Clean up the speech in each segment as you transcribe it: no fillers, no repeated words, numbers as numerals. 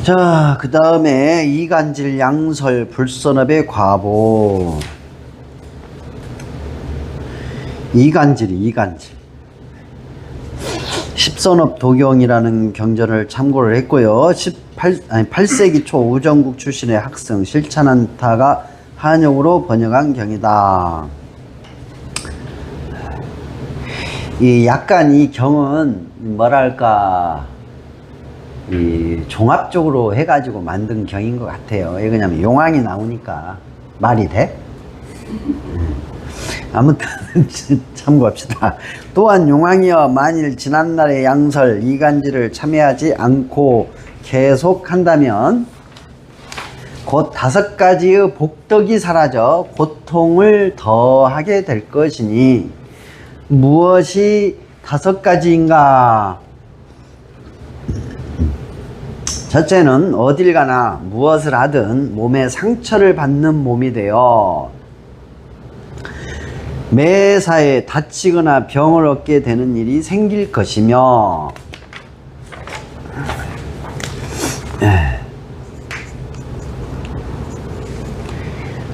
자, 그 다음에 이간질, 양설, 불선업의 과보. 이간질. 십선업 도경이라는 경전을 참고를 했고요. 8세기 초 우정국 출신의 학생 실찬한타가 한역으로 번역한 경이다. 약간 이 경은 뭐랄까 이 종합적으로 해가지고 만든 경인 것 같아요. 왜냐면 용왕이 나오니까 말이 돼? 아무튼 참고합시다. 또한 용왕이여 만일 지난날의 양설 이간질을 참여하지 않고 계속한다면 곧 5가지의 복덕이 사라져 고통을 더하게 될 것이니 무엇이 5가지인가? 첫째는 어딜 가나 무엇을 하든 몸에 상처를 받는 몸이 되어 매사에 다치거나 병을 얻게 되는 일이 생길 것이며,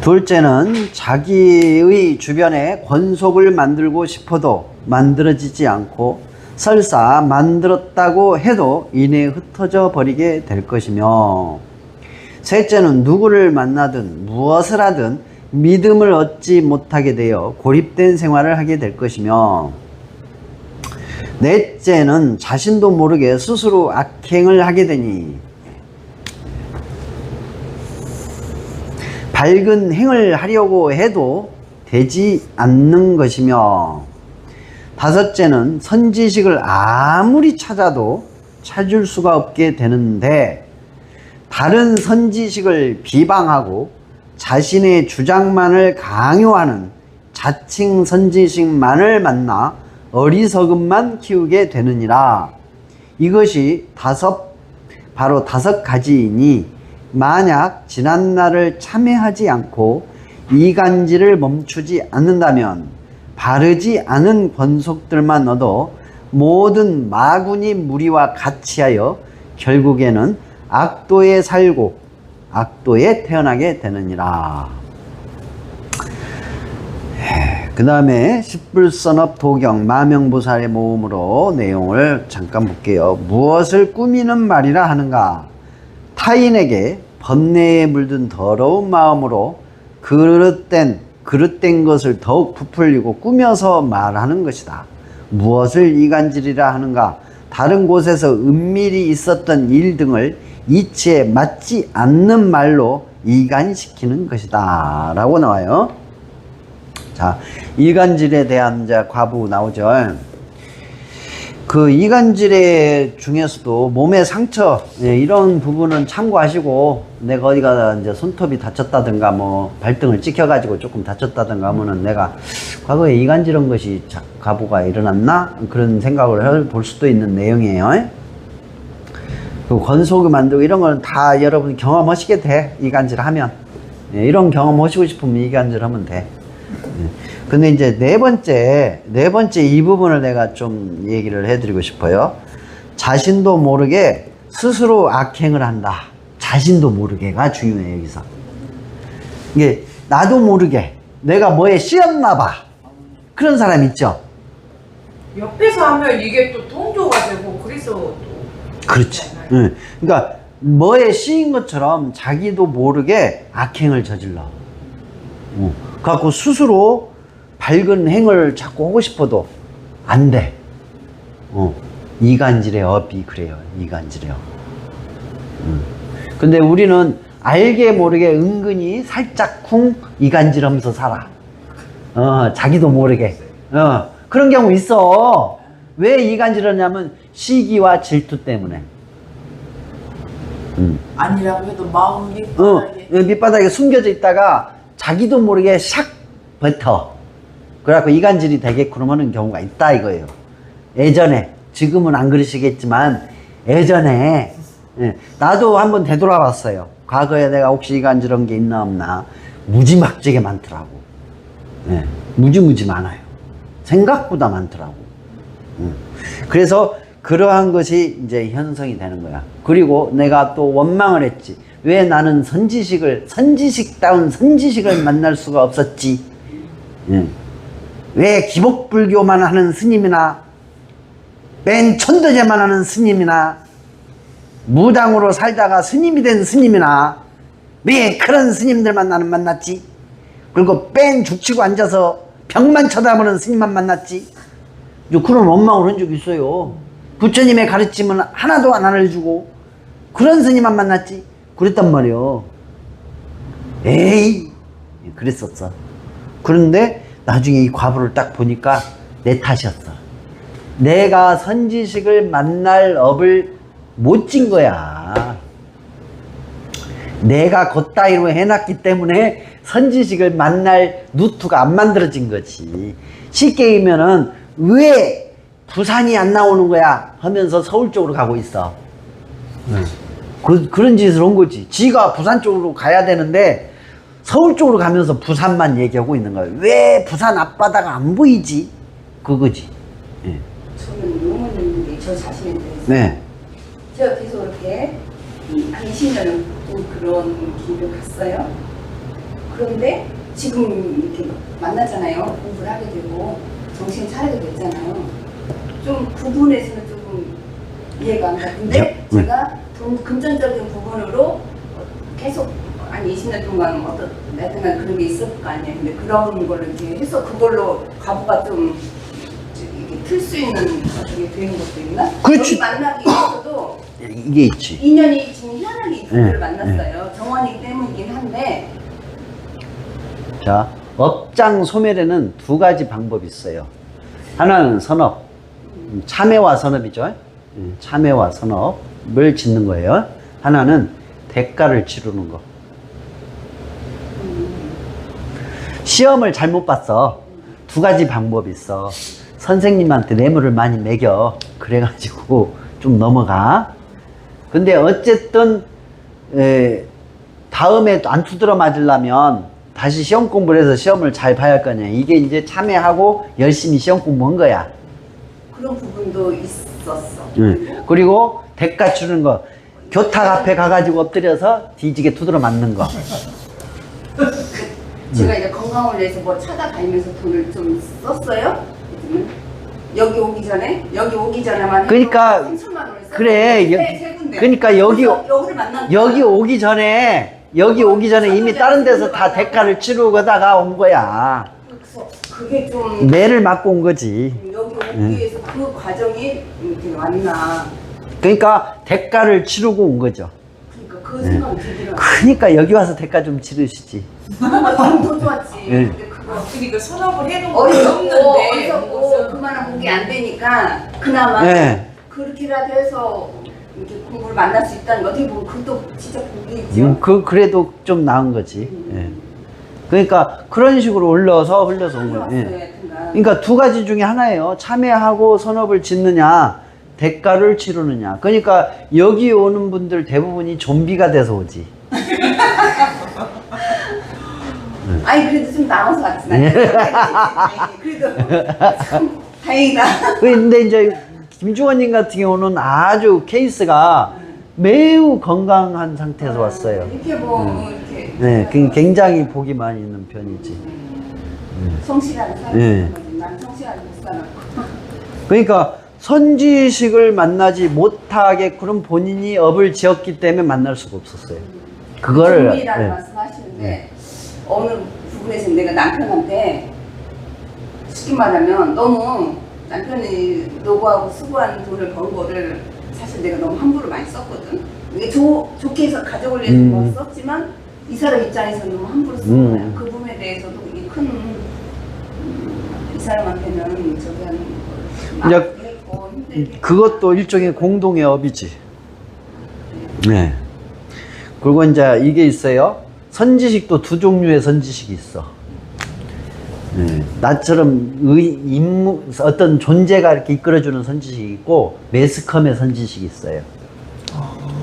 둘째는 자기의 주변에 권속을 만들고 싶어도 만들어지지 않고 설사 만들었다고 해도 이내 흩어져 버리게 될 것이며, 셋째는 누구를 만나든 무엇을 하든 믿음을 얻지 못하게 되어 고립된 생활을 하게 될 것이며, 넷째는 자신도 모르게 스스로 악행을 하게 되니 밝은 행을 하려고 해도 되지 않는 것이며, 다섯째는 선지식을 아무리 찾아도 찾을 수가 없게 되는데 다른 선지식을 비방하고 자신의 주장만을 강요하는 자칭 선지식만을 만나 어리석음만 키우게 되느니라. 이것이 바로 5가지이니 만약 지난날을 참회하지 않고 이간질을 멈추지 않는다면 바르지 않은 권속들만 얻어 모든 마구니 무리와 같이 하여 결국에는 악도에 살고 악도에 태어나게 되느니라. 그 다음에 십불선업 도경 마명보살의 모음으로 내용을 잠깐 볼게요. 무엇을 꾸미는 말이라 하는가? 타인에게 번뇌에 물든 더러운 마음으로 그릇된 것을 더욱 부풀리고 꾸며서 말하는 것이다. 무엇을 이간질이라 하는가? 다른 곳에서 은밀히 있었던 일 등을 이치에 맞지 않는 말로 이간시키는 것이다 라고 나와요. 자, 이간질에 대한 이제 과부 나오죠. 그 이간질의 중에서도 몸의 상처, 이런 부분은 참고하시고, 내가 어디가 이제 손톱이 다쳤다든가 뭐 발등을 찍혀가지고 조금 다쳤다든가 하면은 내가 과거에 이간질한 것이 과부가 일어났나? 그런 생각을 해볼 수도 있는 내용이에요. 그 권속을 만들고 이런 거는 다 여러분 경험하시게 돼. 이간질 하면. 이런 경험 하시고 싶으면 이간질 하면 돼. 근데 이제 네 번째 이 부분을 내가 좀 얘기를 해드리고 싶어요. 자신도 모르게 스스로 악행을 한다. 자신도 모르게가 중요해요, 여기서. 이게 나도 모르게 내가 뭐에 씌었나 봐. 그런 사람 있죠? 옆에서 하면 이게 또 동조가 되고 그래서 또 그렇지. 응. 그러니까 뭐에 씌인 것처럼 자기도 모르게 악행을 저질러. 그래갖고 스스로 밝은 행을 자꾸 하고 싶어도 안 돼. 이간질의 업이 그래요. 이간질의 업. 근데 우리는 알게 모르게 은근히 살짝 쿵 이간질하면서 살아. 자기도 모르게. 그런 경우 있어. 왜 이간질하냐면 시기와 질투 때문에. 아니라고 해도 마음 밑바닥에 숨겨져 있다가 자기도 모르게 샥 뱉어. 그래갖고 이간질이 되게끔 하는 경우가 있다 이거예요. 예전에, 지금은 안 그러시겠지만 예전에 나도 한번 되돌아봤어요. 과거에 내가 혹시 이간질한 게 있나 없나. 무지막지게 많더라고. 무지 많아요. 생각보다 많더라고. 그래서 그러한 것이 이제 현성이 되는 거야. 그리고 내가 또 원망을 했지. 왜 나는 선지식다운 선지식을 만날 수가 없었지? 예. 왜 기복불교만 하는 스님이나 맨 천도제만 하는 스님이나 무당으로 살다가 스님이 된 스님이나 왜 그런 스님들만 나는 만났지? 그리고 뺀 죽치고 앉아서 벽만 쳐다보는 스님만 만났지? 그런 원망을 한 적이 있어요. 부처님의 가르침은 하나도 안 알려주고 그런 스님만 만났지? 그랬단 말이요. 에이, 그랬었어. 그런데 나중에 이 과부를 딱 보니까 내 탓이었어. 내가 선지식을 만날 업을 못 진 거야. 내가 걷다이로 해놨기 때문에 선지식을 만날 루트가 안 만들어진 거지. 쉽게 얘기하면은 왜 부산이 안 나오는 거야 하면서 서울 쪽으로 가고 있어. 그런 짓을 한 거지. 지가 부산 쪽으로 가야 되는데 서울 쪽으로 가면서 부산만 얘기하고 있는 거야. 왜 부산 앞바다가 안 보이지? 그거지. 예. 저는 용어님인데 저 자신에 대해서 네. 제가 계속 이렇게 한 20년을 그런 길을 갔어요. 그런데 지금 이렇게 만나잖아요. 공부를 하게 되고 정신 차리게 됐잖아요. 좀 부분에서는 조금 이해가 안 가는데 제가 좀 금전적인 부분으로 계속 한 20년 동안 어떤 내가 그런 게 있었을 거 아니에요. 근데 그런 걸로 이렇게 해서 그걸로 과부가 좀 이렇게 틀 수 있는 어떻게 되는 것도 있나? 그렇지. 만나기 위해서도 이게 있지. 인연이 지금 희한하게 이분을 네, 만났어요. 정원이기 때문이긴 한데. 자, 업장 소멸에는 두 가지 방법이 있어요. 하나는 선업, 참회와 선업이죠. 참회와 선업을 짓는 거예요. 하나는 대가를 치르는 거. 시험을 잘못 봤어. 두 가지 방법이 있어. 선생님한테 뇌물을 많이 매겨. 그래가지고 좀 넘어가. 근데 어쨌든 다음에 또 안 두드러 맞으려면 다시 시험 공부를 해서 시험을 잘 봐야 할 거냐. 이게 이제 참여하고 열심히 시험 공부한 거야. 그런 부분도 있었어. 그리고 대가 주는 거. 교탁 앞에 가가지고 엎드려서 뒤지게 두드러 맞는 거. 제가 이제 건강을 위해서 뭐 찾아다니면서 돈을 좀 썼어요. 여기 오기 전에만 그러니까 3천만 원을 썼어요. 그래. 세 군데. 그러니까 여기를 만난 여기 오기 전에 이미 다른 데서 다 대가를 치르고 가다가 온 거야. 그래서 그게 좀 매를 맞고 온 거지. 여기 오기 위해서 그 과정이 이렇게 왔나. 그러니까 대가를 치르고 온 거죠. 그러니까 그 생각이 들더라고요. 그러니까 여기 와서 대가 좀 치르시지. 더 좋았지. 네. 근데 그거 그러니까 선업을 해놓은 거 어렵고 없는데 그만한 복이 안 되니까 그나마 네. 그렇게라도 해서 이렇게 공부를 만날 수 있다는 거 어떻게 보면 그것도 진짜 복이죠. 그래도 좀 나은 거지. 예. 그러니까 그런 식으로 흘러서 온 거예요. 예. 그러니까 두 가지 중에 하나예요. 참여하고 선업을 짓느냐, 대가를 치르느냐. 그러니까 여기 오는 분들 대부분이 좀비가 돼서 오지. 아니 그래도 좀 나와서 왔지. 그래도 참 다행이다. 근데 이제 김중원님 같은 경우는 아주 케이스가 매우 건강한 상태에서 왔어요. 이렇게 뭐 이렇게 네, 굉장히 복이 많이 있는 편이지. 성실하게 살고 네. 난 성실하게 못 살았고. 그러니까 선지식을 만나지 못하게 그런 본인이 업을 지었기 때문에 만날 수가 없었어요. 그거를 정밀이라는 말씀하시는데 어느 부분에서 내가 남편한테 쉽게 말하면 너무 남편이 노고하고 수고하는 돈을 번 거를 사실 내가 너무 함부로 많이 썼거든. 이게 좋게 해서 가져오려고 뭐 썼지만 이 사람 입장에서 너무 함부로 쓴 거야. 그 부분에 대해서도 이게 이 사람한테는 저기 하는 걸 했고 힘들게. 그것도 일종의 공동의 업이지. 네. 그리고 이제 이게 있어요. 선지식도 두 종류의 선지식이 있어. 네. 나처럼 어떤 존재가 이렇게 이끌어주는 선지식이 있고, 매스컴의 선지식이 있어요.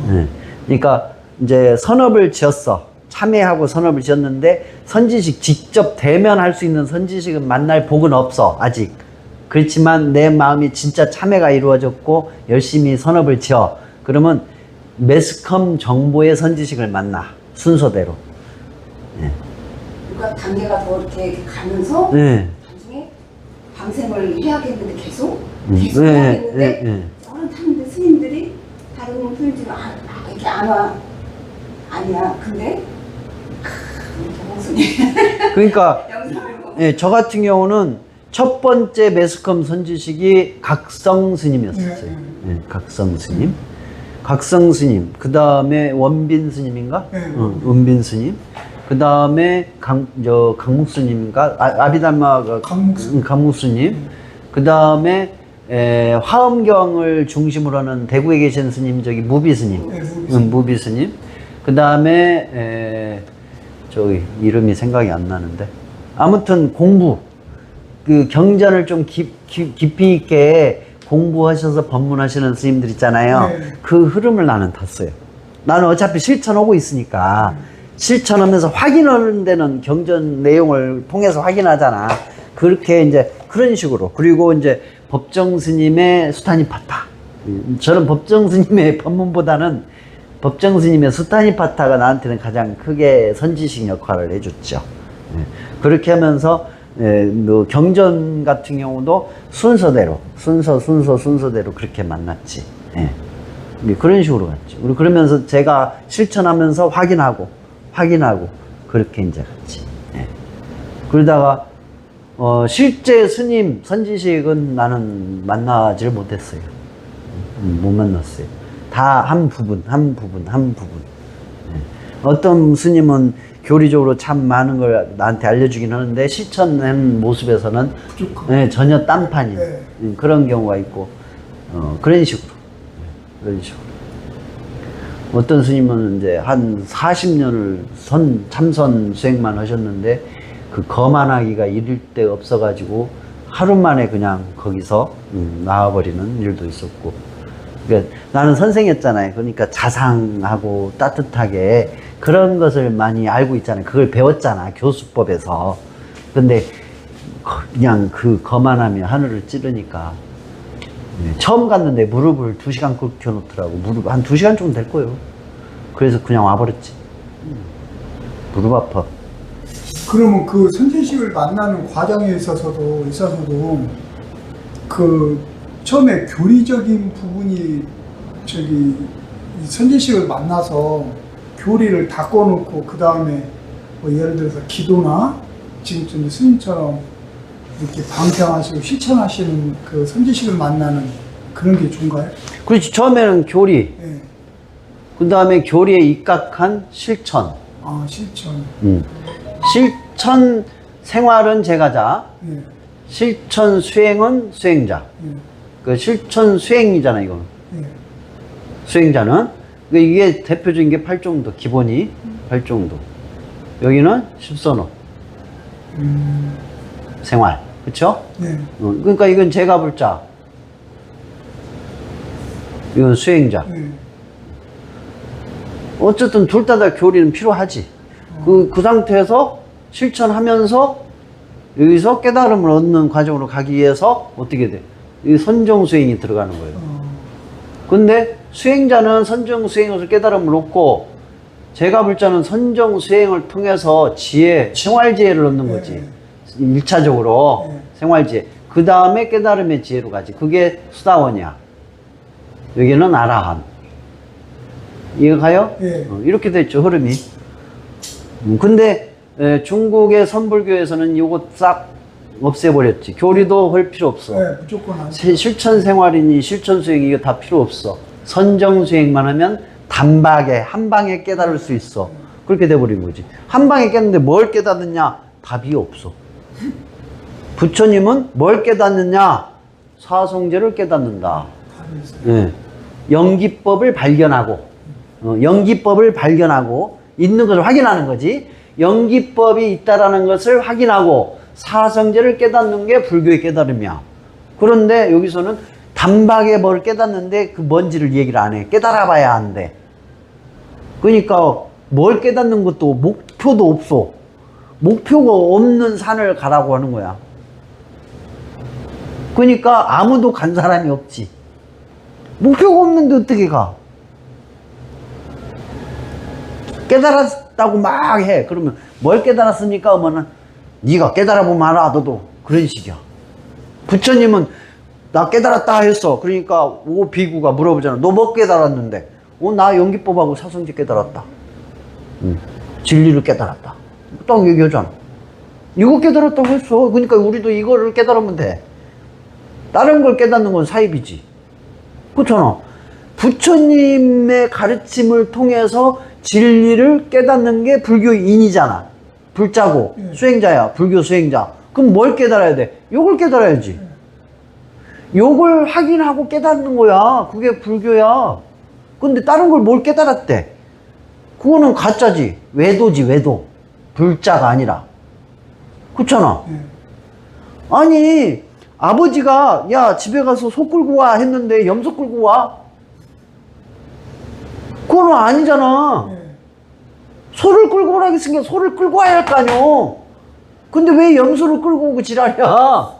네. 그러니까 이제 선업을 지었어. 참여하고 선업을 지었는데, 선지식 직접 대면할 수 있는 선지식은 만날 복은 없어, 아직. 그렇지만 내 마음이 진짜 참회가 이루어졌고 열심히 선업을 지어. 그러면 매스컴 정보의 선지식을 만나. 순서대로. 그러니까 단계가 더 이렇게 가면서 네. 나중에 방생을 해야겠는데 계속 네, 해야겠는데 네. 타는데 스님들이 다른 프린트가 이렇게 안 와. 아니야. 근데 스님 그러니까 영상을 보고 예, 저 같은 경우는 첫 번째 매스컴 선지식이 각성 스님이었어요. 예, 각성 스님. 각성 스님. 그 다음에 원빈 스님인가? 은빈 스님. 그 다음에 강묵 스님인가? 아비달마가 강묵 스님. 그 다음에 화엄경을 중심으로 하는 대구에 계신 스님, 저기 무비 스님. 무비 스님. 그 다음에 저기 이름이 생각이 안 나는데. 아무튼 공부. 그 경전을 좀 깊이 있게 공부하셔서 법문하시는 스님들 있잖아요. 그 흐름을 나는 탔어요. 나는 어차피 실천하고 있으니까 실천하면서 확인하는 데는 경전 내용을 통해서 확인하잖아. 그렇게 이제 그런 식으로. 그리고 이제 법정 스님의 수타니파타. 저는 법정 스님의 법문보다는 법정 스님의 수타니파타가 나한테는 가장 크게 선지식 역할을 해줬죠. 그렇게 하면서 뭐 경전 같은 경우도 순서대로 순서대로 그렇게 만났지. 그런 식으로 갔죠. 우리 그러면서 제가 실천하면서 확인하고 그렇게 이제 갔지. 그러다가 실제 스님 선지식은 나는 만나질 못했어요. 못 만났어요. 다 한 부분. 어떤 스님은 교리적으로 참 많은 걸 나한테 알려주긴 하는데 실천한 모습에서는 전혀 딴판인 그런 경우가 있고 그런 식으로. 어떤 스님은 이제 한 40년을 참선 수행만 하셨는데 그 거만하기가 이를 데 없어가지고 하루 만에 그냥 거기서 나와버리는 일도 있었고. 그러니까 나는 선생이었잖아요. 그러니까 자상하고 따뜻하게 그런 것을 많이 알고 있잖아요. 그걸 배웠잖아, 교수법에서. 근데 그냥 그 거만하며 하늘을 찌르니까 처음 갔는데 무릎을 2시간 꿇겨 놓더라고. 무릎 한 2시간 정도 될 거예요. 그래서 그냥 와버렸지. 무릎 아파. 그러면 그 선지식을 만나는 과정에 있어서도 그 처음에 교리적인 부분이 저기 이 선지식을 만나서 교리를 다 꺼놓고 그 다음에 뭐 예를 들어서 기도나 지금 스님처럼 이렇게 방생하시고 실천하시는 그 선지식을 만나는 그런 게 좋은가요? 그렇지. 처음에는 교리. 네. 그 다음에 교리에 입각한 실천. 아, 실천. 실천 생활은 제가자. 네. 실천 수행은 수행자. 네. 그 실천 수행이잖아, 이거는. 네. 수행자는. 이게 대표적인 게 8정도, 기본이 8정도. 여기는 십선업. 생활. 그쵸? 네. 그러니까 이건 제가 불자. 이건 수행자. 네. 어쨌든 둘 다 교리는 필요하지. 그 상태에서 실천하면서 여기서 깨달음을 얻는 과정으로 가기 위해서 어떻게 돼? 이 선정수행이 들어가는 거예요. 근데 수행자는 선정수행에서 깨달음을 얻고 제가 불자는 선정수행을 통해서 지혜, 생활지혜를 얻는 거지. 1차적으로 생활지혜. 그 다음에 깨달음의 지혜로 가지. 그게 수다원이야. 여기는 아라한. 이해가 가요? 네. 이렇게 됐죠, 흐름이. 근데 중국의 선불교에서는 이거 싹 없애버렸지. 교리도 할 필요 없어. 네, 무조건 안 실천 생활이니 실천 수행이 이거 다 필요 없어. 선정 수행만 하면 단박에 한 방에 깨달을 수 있어. 그렇게 돼버린 거지. 한 방에 깼는데 뭘 깨닫느냐? 답이 없어. 부처님은 뭘 깨닫느냐? 사성제를 깨닫는다. 네. 연기법을 발견하고 연기법을 발견하고 있는 것을 확인하는 거지. 연기법이 있다라는 것을 확인하고 사성제를 깨닫는 게 불교의 깨달음이야. 그런데 여기서는 단박에 뭘 깨닫는데 그 뭔지를 얘기를 안 해. 깨달아 봐야 한대. 그러니까 뭘 깨닫는 것도 목표도 없어. 목표가 없는 산을 가라고 하는 거야. 그러니까 아무도 간 사람이 없지. 목표가 없는데 어떻게 가? 깨달았다고 막 해. 그러면 뭘 깨달았습니까? 하면은 네가 깨달아보면 알아, 너도. 그런 식이야. 부처님은 나 깨달았다 했어. 그러니까 오 비구가 물어보잖아. 너 뭐 깨달았는데? 나 연기법하고 사성제 깨달았다. 진리를 깨달았다. 딱 얘기하잖아. 이거 깨달았다고 했어. 그러니까 우리도 이거를 깨달으면 돼. 다른 걸 깨닫는 건 사입이지. 그렇잖아. 부처님의 가르침을 통해서 진리를 깨닫는 게 불교인이잖아. 불자고 수행자야. 불교 수행자. 그럼 뭘 깨달아야 돼? 요걸 깨달아야지. 요걸 확인하고 깨닫는 거야. 그게 불교야. 근데 다른 걸 뭘 깨달았대? 그거는 가짜지. 외도지, 외도. 불자가 아니라. 그렇잖아. 아니, 아버지가 야 집에 가서 소 끌고 와 했는데 염소 끌고 와? 그건 아니잖아. 소를 끌고 오라고 했으니까 소를 끌고 와야 할 거 아니오. 근데 왜 염소를 끌고 오고 지랄이야?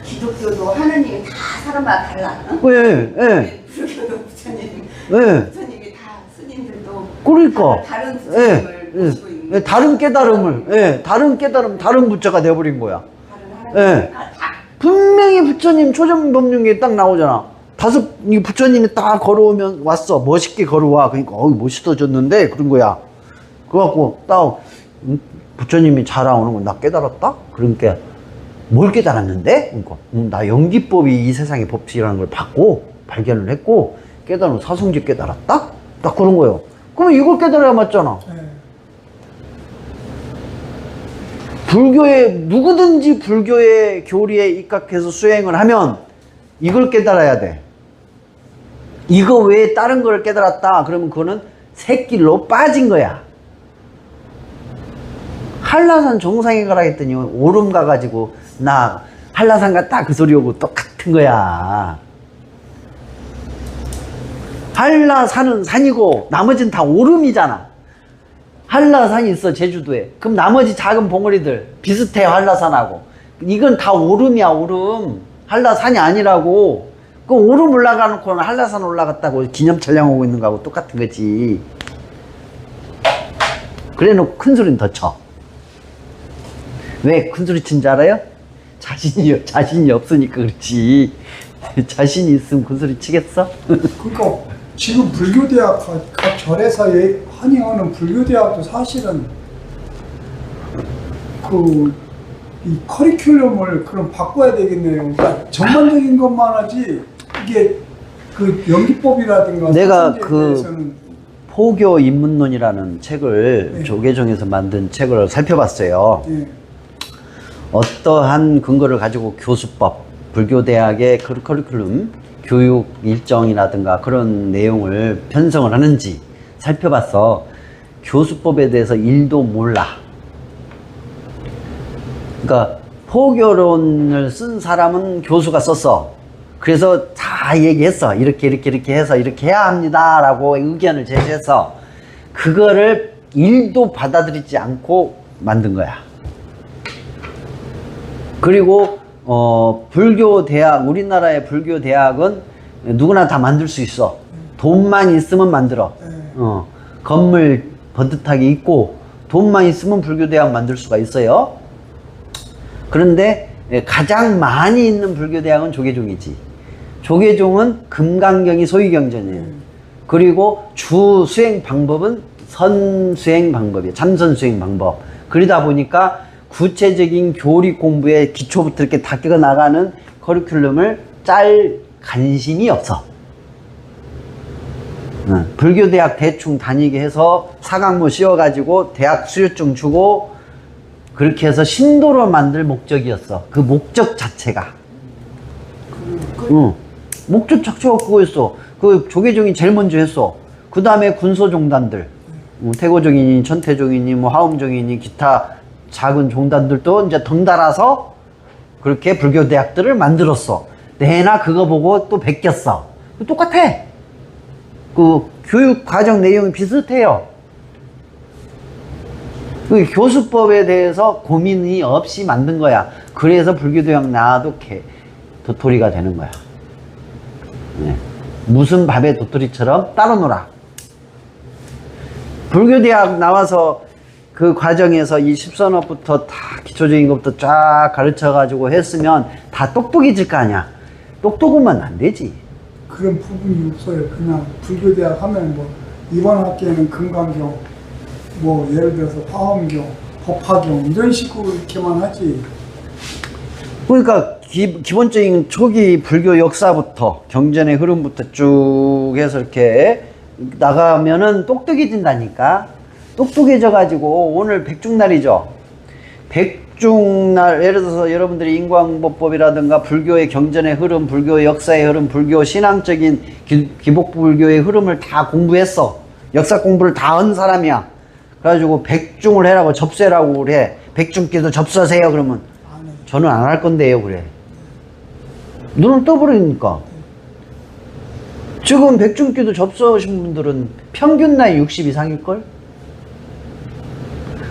기독교도 하나님이 다 사람마다 달라. 응? 왜? 불교도 부처님, 예. 부처님이 다 스님들도 그러니까. 다른 부처님을 모시고 있는 예. 다른 깨달음을, 다른 깨달음, 다른 부처가 되어버린 거야. 다른 하나님 다 분명히 부처님 초전법륜에 딱 나오잖아. 이 부처님이 딱 걸어오면 왔어. 멋있게 걸어와. 그러니까 멋있어졌는데 그런 거야. 그래갖고 딱 부처님이 자라오는 건 나 깨달았다? 그러니까 뭘 깨달았는데? 그러니까 나 연기법이 이 세상의 법칙이라는 걸 봤고 발견을 했고 깨달은 사성제 깨달았다? 딱 그런 거예요. 그러면 이걸 깨달아야 맞잖아. 누구든지 불교의 교리에 입각해서 수행을 하면 이걸 깨달아야 돼. 이거 외에 다른 걸 깨달았다. 그러면 그거는 새길로 빠진 거야. 한라산 정상에 가라 했더니 오름 가가지고 나 한라산 갔다 그 소리하고 똑같은 거야. 한라산은 산이고 나머지는 다 오름이잖아. 한라산이 있어 제주도에. 그럼 나머지 작은 봉우리들 비슷해 한라산하고. 이건 다 오름이야 오름. 한라산이 아니라고. 그 오름 올라가놓고는 한라산 올라갔다고 기념 촬영하고 있는 거하고 똑같은 거지. 그래 놓고 큰 소리는 더 쳐. 왜 큰 소리 친 줄 알아요? 자신이 없으니까 그렇지. 자신이 있으면 큰 소리 치겠어? 그러니까 지금 불교대학 각 절에서 환영하는 불교대학도 사실은 이 커리큘럼을 그럼 바꿔야 되겠네요. 그러니까 전반적인 것만 하지 이게 그 연기법이라든가 내가 사성제에 그 대해서는 포교 입문론이라는 책을 조계종에서 만든 책을 살펴봤어요. 어떠한 근거를 가지고 교수법, 불교대학의 커리큘럼, 교육 일정이라든가 그런 내용을 편성을 하는지 살펴봤어. 교수법에 대해서 1도 몰라. 그러니까 포교론을 쓴 사람은 교수가 썼어. 그래서 다 얘기했어. 이렇게 해서 이렇게 해야 합니다 라고 의견을 제시해서 그거를 1도 받아들이지 않고 만든 거야. 그리고 불교대학, 우리나라의 불교대학은 누구나 다 만들 수 있어. 돈만 있으면 만들어. 건물 번듯하게 있고 돈만 있으면 불교대학 만들 수가 있어요. 그런데 가장 많이 있는 불교대학은 조계종이지. 조계종은 금강경이 소위경전이에요. 그리고 주 수행 방법은 선수행 방법이에요. 참선수행 방법. 그러다 보니까 구체적인 교리 공부에 기초부터 이렇게 다 끼고 나가는 커리큘럼을 짤 관심이 없어. 불교대학 대충 다니게 해서 사강모 씌워가지고 대학 수료증 주고 그렇게 해서 신도로 만들 목적이었어. 그 목적 자체가. 목적 자체가 그거였어. 그 조계종이 제일 먼저 했어. 그 다음에 군소종단들, 태고종이니 천태종이니 뭐 하엄종이니 기타 작은 종단들도 이제 덩달아서 그렇게 불교대학들을 만들었어. 내나 그거 보고 또 베꼈어. 똑같아. 그 교육 과정 내용이 비슷해요. 그 교수법에 대해서 고민이 없이 만든 거야. 그래서 불교대학 나와도 도토리가 되는 거야. 네. 무슨 밥에 도토리처럼 따로 놀아. 불교대학 나와서 그 과정에서 이 십선업부터 다 기초적인 것부터 쫙 가르쳐가지고 했으면 다 똑똑해질 거 아니야. 똑똑하면 안 되지. 그런 부분이 없어요. 그냥 불교대학 하면 뭐 이번 학기에는 금강경, 뭐 예를 들어서 화엄경, 법화경 이런 식으로 이렇게만 하지. 그러니까 기본적인 초기 불교 역사부터 경전의 흐름부터 쭉 해서 이렇게 나가면은 똑똑해진다니까. 똑똑해져 가지고 오늘 백중날이죠. 백중날, 예를 들어서 여러분들이 인광보법이라든가 불교의 경전의 흐름, 불교의 역사의 흐름, 불교 신앙적인 기복불교의 흐름을 다 공부했어. 역사 공부를 다 한 사람이야. 그래가지고 백중을 해라고, 접수해라고 그래. 백중기도 접수하세요 그러면 저는 안 할 건데요 그래. 눈을 떠버리니까. 지금 백중기도 접수하신 분들은 평균 나이 60 이상일걸?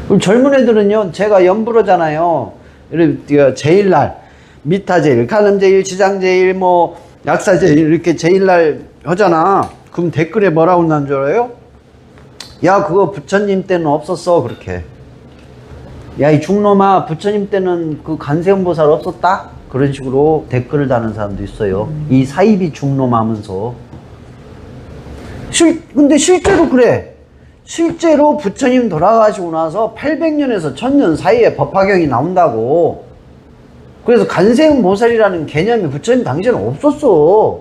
그럼 젊은 애들은요, 제가 연불어잖아요. 제일날, 미타제일, 간음제일, 지장제일, 뭐, 약사제일, 이렇게 제일날 하잖아. 그럼 댓글에 뭐라고 난 줄 알아요? 야, 그거 부처님 때는 없었어. 그렇게. 야, 이 중놈아, 부처님 때는 그 간세음보살 없었다? 그런 식으로 댓글을 다는 사람도 있어요. 이 사이비 중놈 하면서. 근데 실제로 그래. 실제로 부처님 돌아가시고 나서 800년에서 1000년 사이에 법화경이 나온다고. 그래서 간세음보살이라는 개념이 부처님 당시에는 없었어.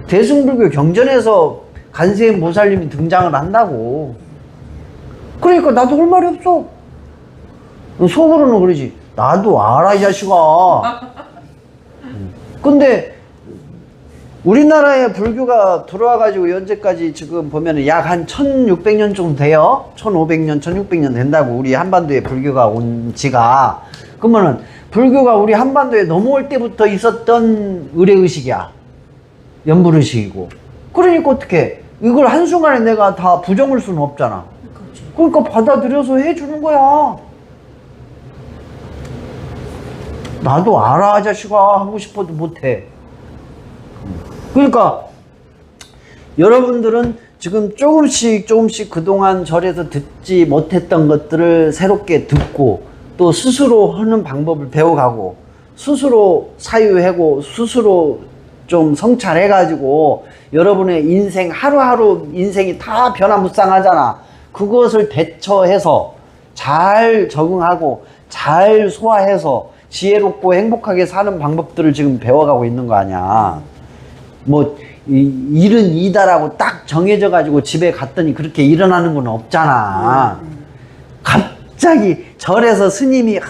대승불교 경전에서 간세음보살님이 등장을 한다고. 그러니까 나도 할 말이 없어. 속으로는 그러지. 나도 알아 이 자식아. 근데 우리나라에 불교가 들어와가지고 현재까지 지금 보면은 약 한 1600년 정도 돼요. 1500년, 1600년 된다고. 우리 한반도에 불교가 온 지가. 그러면은 불교가 우리 한반도에 넘어올 때부터 있었던 의례의식이야. 연불의식이고. 그러니까 어떻게 이걸 한순간에 내가 다 부정할 수는 없잖아. 그러니까 받아들여서 해주는 거야. 나도 알아, 자식아. 하고 싶어도 못해. 그러니까 여러분들은 지금 조금씩 그동안 절에서 듣지 못했던 것들을 새롭게 듣고 또 스스로 하는 방법을 배워가고 스스로 사유하고 스스로 좀 성찰해가지고 여러분의 인생 하루하루 인생이 다 변화무쌍하잖아. 그것을 대처해서 잘 적응하고 잘 소화해서 지혜롭고 행복하게 사는 방법들을 지금 배워가고 있는 거 아니야. 뭐 일은 이다라고 딱 정해져 가지고 집에 갔더니 그렇게 일어나는 건 없잖아. 갑자기 절에서 스님이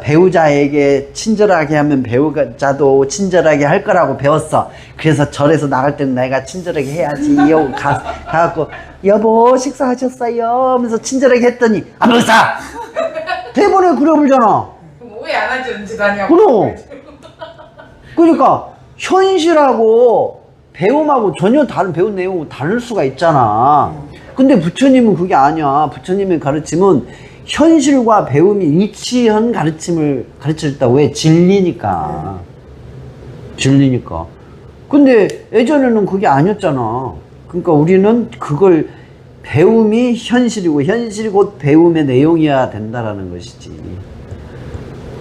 배우자에게 친절하게 하면 배우자도 친절하게 할 거라고 배웠어. 그래서 절에서 나갈 때는 내가 친절하게 해야지. 가갖고 여보 식사하셨어요? 하면서 친절하게 했더니 안 먹었어. 대본에 그래 불잖아. 왜 안 하지 은지다냐고. 그럼. 그러니까 현실하고 배움하고 전혀 다른 배운 내용은 다를 수가 있잖아. 근데 부처님은 그게 아니야. 부처님의 가르침은 현실과 배움이 일치한 가르침을 가르쳐줬다. 왜? 진리니까. 진리니까. 근데 예전에는 그게 아니었잖아. 그러니까 우리는 그걸 배움이 현실이고 현실이 곧 배움의 내용이어야 된다라는 것이지.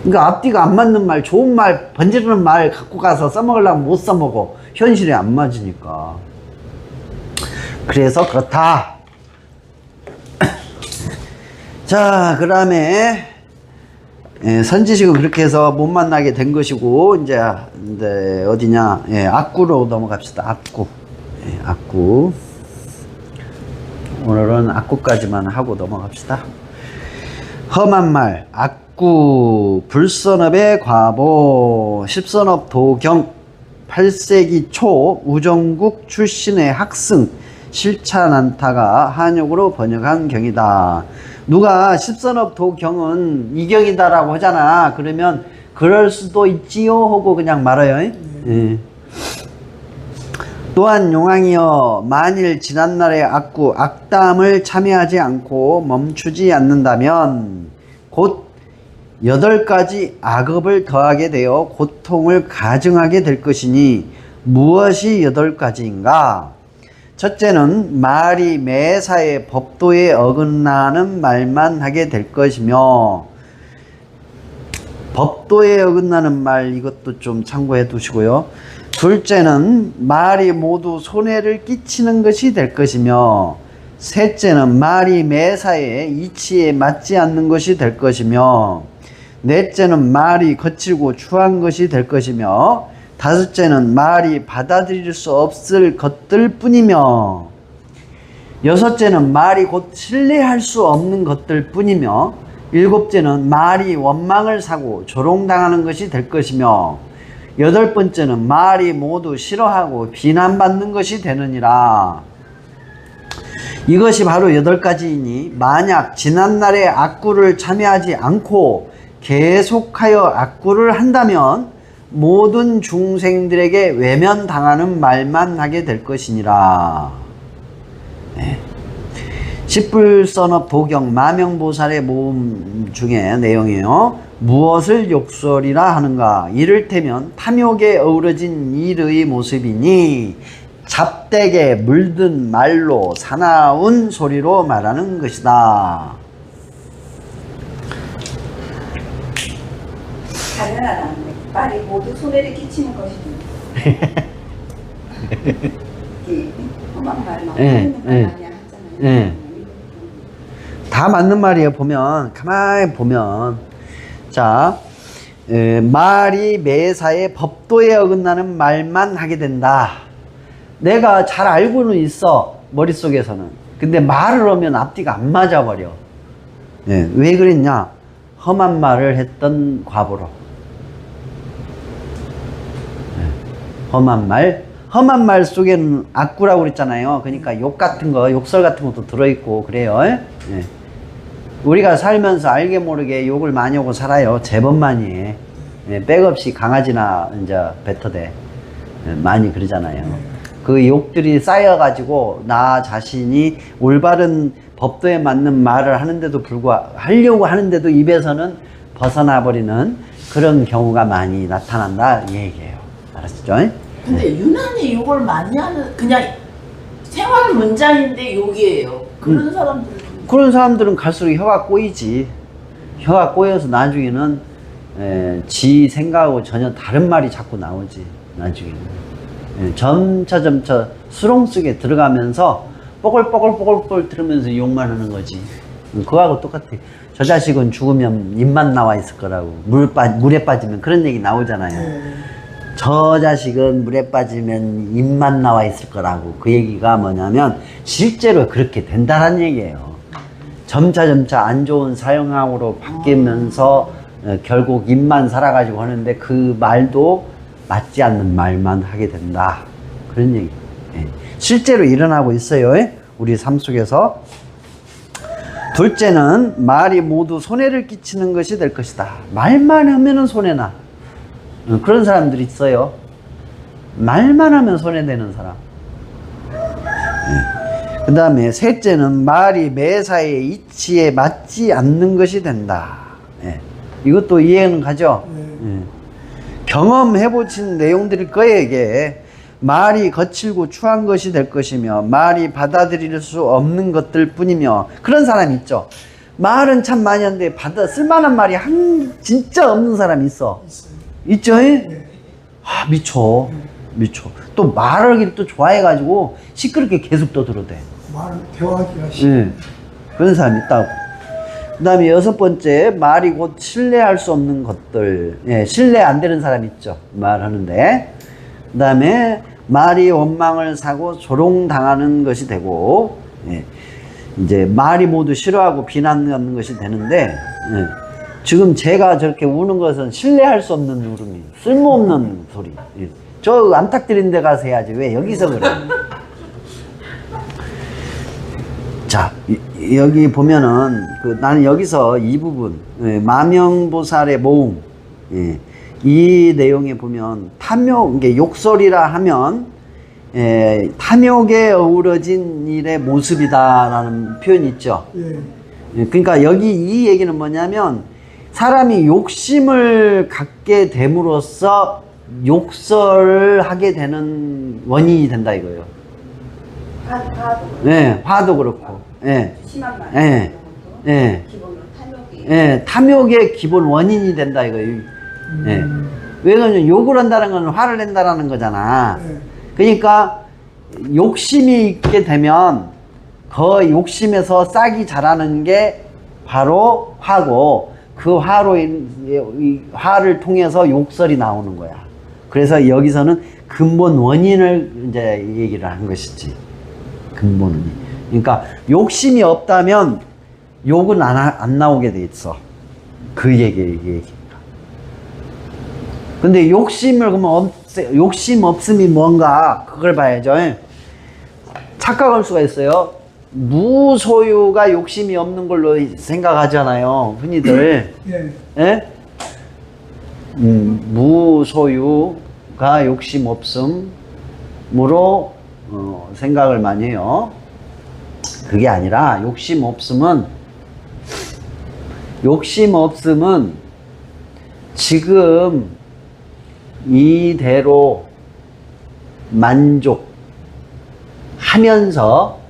그러니까 앞뒤가 안 맞는 말, 좋은 말, 번지르는 말 갖고 가서 써먹으려면 못 써먹어. 현실에 안 맞으니까. 그래서 그렇다. 자, 그 다음에 선지식은 그렇게 해서 못 만나게 된 것이고 이제 어디냐? 악구로 넘어갑시다. 악구. 악구. 오늘은 악구까지만 하고 넘어갑시다. 험한 말, 악구, 불선업의 과보, 십선업 도경, 8세기 초 우정국 출신의 학승, 실차난타가 한역으로 번역한 경이다. 누가 십선업 도경은 이 경이다라고 하잖아. 그러면 그럴 수도 있지요 하고 그냥 말아요. 예. 또한 용왕이여, 만일 지난날의 악구, 악담을 참여하지 않고 멈추지 않는다면 곧 8가지 악업을 더하게 되어 고통을 가증하게 될 것이니 무엇이 8가지인가? 첫째는 말이 매사에 법도에 어긋나는 말만 하게 될 것이며, 법도에 어긋나는 말, 이것도 좀 참고해 두시고요. 둘째는 말이 모두 손해를 끼치는 것이 될 것이며, 셋째는 말이 매사에 이치에 맞지 않는 것이 될 것이며, 넷째는 말이 거칠고 추한 것이 될 것이며, 다섯째는 말이 받아들일 수 없을 것들 뿐이며, 여섯째는 말이 곧 신뢰할 수 없는 것들 뿐이며, 일곱째는 말이 원망을 사고 조롱당하는 것이 될 것이며, 8번째는 말이 모두 싫어하고 비난받는 것이 되느니라. 이것이 바로 8가지이니 만약 지난날의 악구를 참여하지 않고 계속하여 악구를 한다면 모든 중생들에게 외면당하는 말만 하게 될 것이니라. 네. 십불선업 도경 마명보살의 모음 중에 내용이에요. 무엇을 욕설이라 하는가? 이를테면 탐욕에 어우러진 일의 모습이니 잡되게 물든 말로 사나운 소리로 말하는 것이다. 당연하다. 말이 모두 손해를 끼치는 것이죠. 험한 말, 막 하는 말 많이 하잖아요. 다 맞는 말이에요. 보면 가만히 보면, 자, 말이 매사에 법도에 어긋나는 말만 하게 된다. 내가 잘 알고는 있어, 머릿속에서는. 근데 말을 하면 앞뒤가 안 맞아버려. 왜 그랬냐? 험한 말을 했던 과보로. 험한 말 속에는 악구라고 그랬잖아요. 그러니까 욕 같은 거, 욕설 같은 것도 들어있고 그래요. 우리가 살면서 알게 모르게 욕을 많이 하고 살아요. 제법 많이 해. 백없이 강아지나 이제 뱉어대. 많이 그러잖아요. 그 욕들이 쌓여가지고 나 자신이 올바른 법도에 맞는 말을 하는데도 하려고 하는데도 입에서는 벗어나 버리는 그런 경우가 많이 나타난다 이 얘기예요. 알았죠? 근데 유난히 욕을 많이 하는, 그냥 생활 문장인데 욕이에요. 그런 사람들은 갈수록 혀가 꼬이지. 혀가 꼬여서 나중에는 지 생각하고 전혀 다른 말이 자꾸 나오지. 나중에는 점차 수렁 속에 들어가면서 뽀글뽀글 들으면서 욕만 하는 거지. 그거하고 똑같아. 저 자식은 죽으면 입만 나와 있을 거라고. 물에 빠지면 그런 얘기 나오잖아요. 저 자식은 물에 빠지면 입만 나와 있을 거라고. 그 얘기가 뭐냐면 실제로 그렇게 된다는 얘기예요. 점차 안 좋은 사형으로 바뀌면서 결국 입만 살아가지고 하는데 그 말도 맞지 않는 말만 하게 된다. 그런 얘기. 실제로 일어나고 있어요. 우리 삶 속에서. 둘째는 말이 모두 손해를 끼치는 것이 될 것이다. 말만 하면은 손해나. 그런 사람들이 있어요. 말만 하면 손해되는 사람. 그 다음에 셋째는 말이 매사의 이치에 맞지 않는 것이 된다. 이것도 이해는 가죠? 경험해보신 내용들일 거예요, 이게. 말이 거칠고 추한 것이 될 것이며, 말이 받아들일 수 없는 것들 뿐이며, 그런 사람 있죠? 말은 참 많이 하는데, 쓸만한 말이 진짜 없는 사람이 있어. 있죠? 아, 미쳐. 또 말하기를 또 좋아해가지고, 시끄럽게 계속 떠들어대. 말을 대화하기가 싫어. 그런 사람이 있다고. 그 다음에 6번째, 말이 곧 신뢰할 수 없는 것들. 신뢰 안 되는 사람 있죠. 말하는데. 그 다음에 말이 원망을 사고 조롱당하는 것이 되고, 이제 말이 모두 싫어하고 비난하는 것이 되는데, 지금 제가 저렇게 우는 것은 신뢰할 수 없는 울음이에요. 쓸모없는 소리. 저 안탁드린 데 가서 해야지. 왜 여기서 그래? 자, 여기 보면은, 나는 여기서 이 부분, 마명보살의 모음, 이 내용에 보면, 이게 욕설이라 하면, 탐욕에 어우러진 일의 모습이다라는 표현이 있죠. 그러니까 여기 이 얘기는 뭐냐면, 사람이 욕심을 갖게 됨으로써 욕설을 하게 되는 원인이 된다 이거예요. 화도 네, 화도 그렇고, 예, 심한 말 예, 이런 것도 예, 기본으로 탐욕이 예, 탐욕의 기본 원인이 된다 이거예요. 예. 왜냐면 욕을 한다는 건 화를 낸다라는 거잖아. 네. 그러니까 욕심이 있게 되면 그 욕심에서 싹이 자라는 게 바로 화고, 그 화로 이 화를 통해서 욕설이 나오는 거야. 그래서 여기서는 근본 원인을 이제 얘기를 한 것이지. 근본 원인. 그러니까 욕심이 없다면 욕은 안 나오게 돼 있어. 그 얘기입니다. 근데 욕심을 그러면 욕심 없음이 뭔가 그걸 봐야죠. 착각할 수가 있어요. 무소유가 욕심이 없는 걸로 생각하잖아요, 흔히들. 예. 예? 무소유가 욕심 없음으로 생각을 많이 해요. 그게 아니라 욕심 없음은 지금 이대로 만족하면서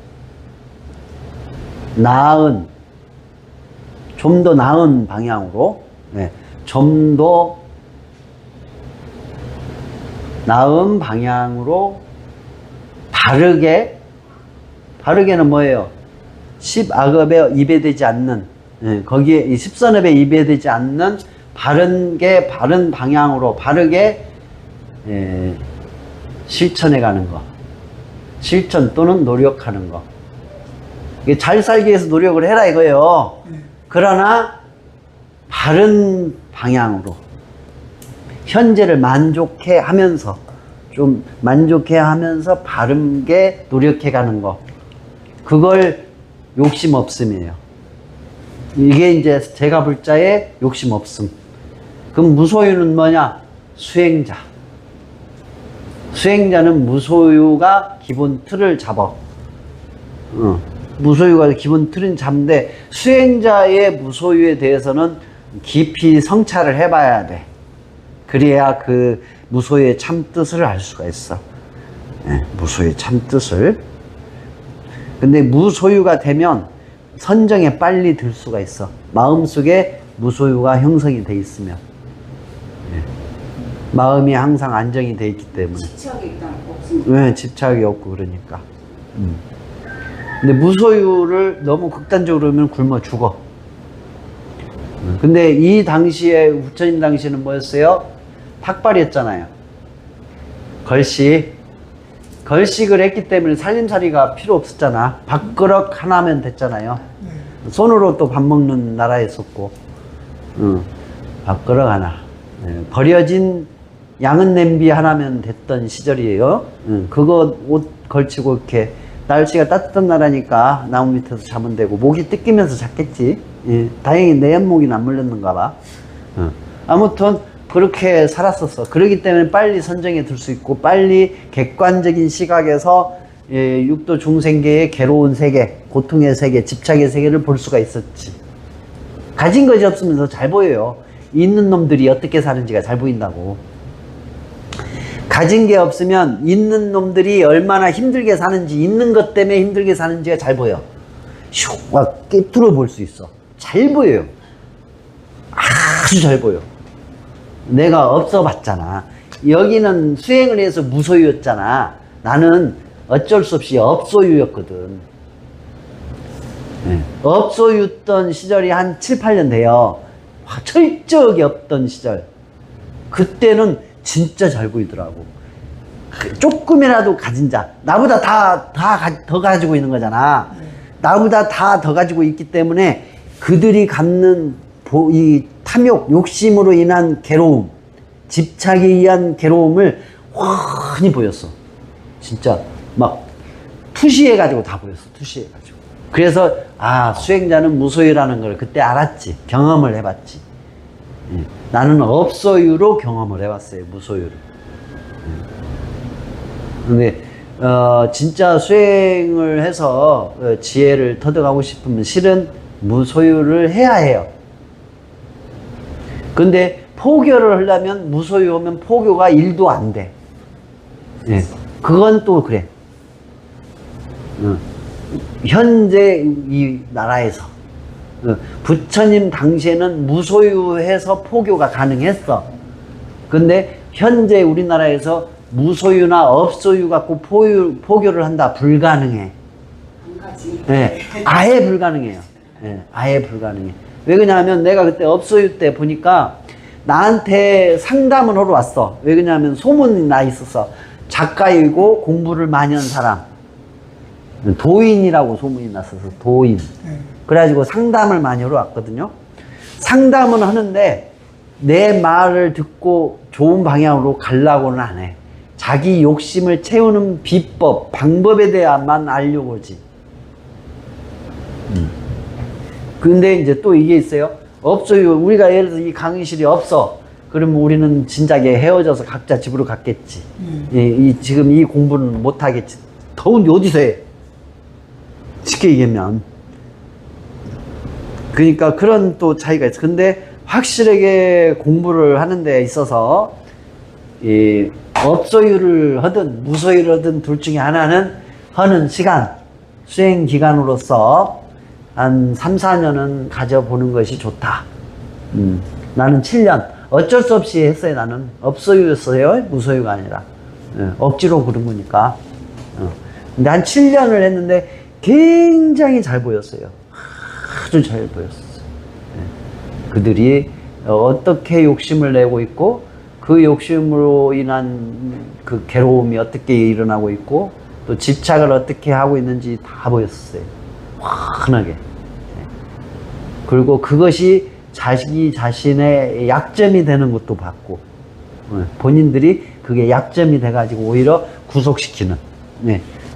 좀 더 나은 방향으로, 좀 더 나은 방향으로 바르게는 뭐예요? 10악업에 입에되지 않는, 거기에 이 10선업에 입에되지 않는 바른 방향으로 바르게 실천해 가는 거. 실천 또는 노력하는 거. 이게 잘 살기 위해서 노력을 해라 이거예요. 그러나 바른 방향으로 현재를 만족해 하면서 바르게 노력해 가는 거. 그걸 욕심 없음이에요. 이게 이제 제가 볼 자의 욕심 없음. 그럼 무소유는 뭐냐? 수행자는 무소유가 기본 틀을 잡아. 무소유가 기본 틀은 잡는데, 수행자의 무소유에 대해서는 깊이 성찰을 해봐야 돼. 그래야 그 무소유의 참뜻을 알 수가 있어. 무소유의 참뜻을. 근데 무소유가 되면 선정에 빨리 들 수가 있어. 마음속에 무소유가 형성이 돼 있으면. 마음이 항상 안정이 돼 있기 때문에. 집착이 일단 없습니다. 왜 집착이 없고 그러니까. 근데 무소유를 너무 극단적으로 하면 굶어 죽어. 근데 이 당시에 부처님 당시에는 뭐였어요? 탁발이었잖아요. 걸식을 했기 때문에 살림살이가 필요 없었잖아. 밥그릇 하나면 됐잖아요. 손으로 또 밥 먹는 나라였었고, 밥그릇 하나. 버려진 양은 냄비 하나면 됐던 시절이에요. 그거 옷 걸치고 이렇게 날씨가 따뜻한 나라니까 나무 밑에서 자면 되고, 목이 뜯기면서 잤겠지. 다행히 내 연목이는 안 물렸는가 봐. 아무튼 그렇게 살았었어. 그렇기 때문에 빨리 선정에 들 수 있고, 빨리 객관적인 시각에서 육도 중생계의 괴로운 세계, 고통의 세계, 집착의 세계를 볼 수가 있었지. 가진 것이 없으면 더 잘 보여요. 있는 놈들이 어떻게 사는지가 잘 보인다고. 가진 게 없으면 있는 놈들이 얼마나 힘들게 사는지, 있는 것 때문에 힘들게 사는지가 잘 보여. 슉, 막 깨뚫어 볼 수 있어. 잘 보여요. 아주 잘 보여. 내가 없어 봤잖아. 여기는 수행을 해서 무소유였잖아. 나는 어쩔 수 없이 업소유였거든. 업소유였던 시절이 한 7, 8년 돼요. 철저하게 없던 시절. 그때는 진짜 잘 보이더라고. 조금이라도 가진 자, 나보다 더 가지고 있는 거잖아. 나보다 더 가지고 있기 때문에 그들이 갖는 이 탐욕, 욕심으로 인한 괴로움, 집착에 의한 괴로움을 훤히 보였어. 진짜 막 투시해가지고 다 보였어. 투시해가지고. 그래서 수행자는 무소유라는 걸 그때 알았지. 경험을 해봤지. 나는 업소유로 경험을 해봤어요. 무소유를. 근데 진짜 수행을 해서 지혜를 터득하고 싶으면 실은 무소유를 해야 해요. 근데 포교를 하려면 무소유 오면 포교가 1도 안 돼. 예. 그건 또 그래. 현재 이 나라에서 부처님 당시에는 무소유해서 포교가 가능했어. 근데 현재 우리나라에서 무소유나 업소유 갖고 포교를 한다 불가능해. 한 가지. 예, 아예 불가능해요. 예, 아예 불가능해. 왜 그러냐면 내가 그때 업소유 때 보니까 나한테 상담을 하러 왔어. 왜 그러냐면 소문이 나 있었어. 작가이고 공부를 많이 한 사람. 도인이라고 소문이 났어서 도인. 네. 그래가지고 상담을 많이 하러 왔거든요. 상담은 하는데 내 말을 듣고 좋은 방향으로 가려고는 안 해. 자기 욕심을 채우는 비법, 방법에 대해만 알려고 하지. 근데 이제 또 이게 있어요. 없어요. 우리가 예를 들어서 이 강의실이 없어. 그러면 우리는 진작에 헤어져서 각자 집으로 갔겠지. 지금 이 공부는 못 하겠지. 더운데 어디서 해? 쉽게 얘기하면. 그러니까 그런 또 차이가 있어. 근데 확실하게 공부를 하는 데 있어서 이 업소유를 하든 무소유를 하든 둘 중에 하나는 하는 시간, 수행 기간으로서 한 3, 4년은 가져보는 것이 좋다. 나는 7년. 어쩔 수 없이 했어요. 나는 업소유였어요. 무소유가 아니라. 억지로 그런 거니까. 근데 한 7년을 했는데 굉장히 잘 보였어요. 아주 잘 보였어요. 그들이 어떻게 욕심을 내고 있고 그 욕심으로 인한 그 괴로움이 어떻게 일어나고 있고 또 집착을 어떻게 하고 있는지 다 보였어요. 환하게. 그리고 그것이 자기 자신의 약점이 되는 것도 봤고 본인들이 그게 약점이 돼가지고 오히려 구속시키는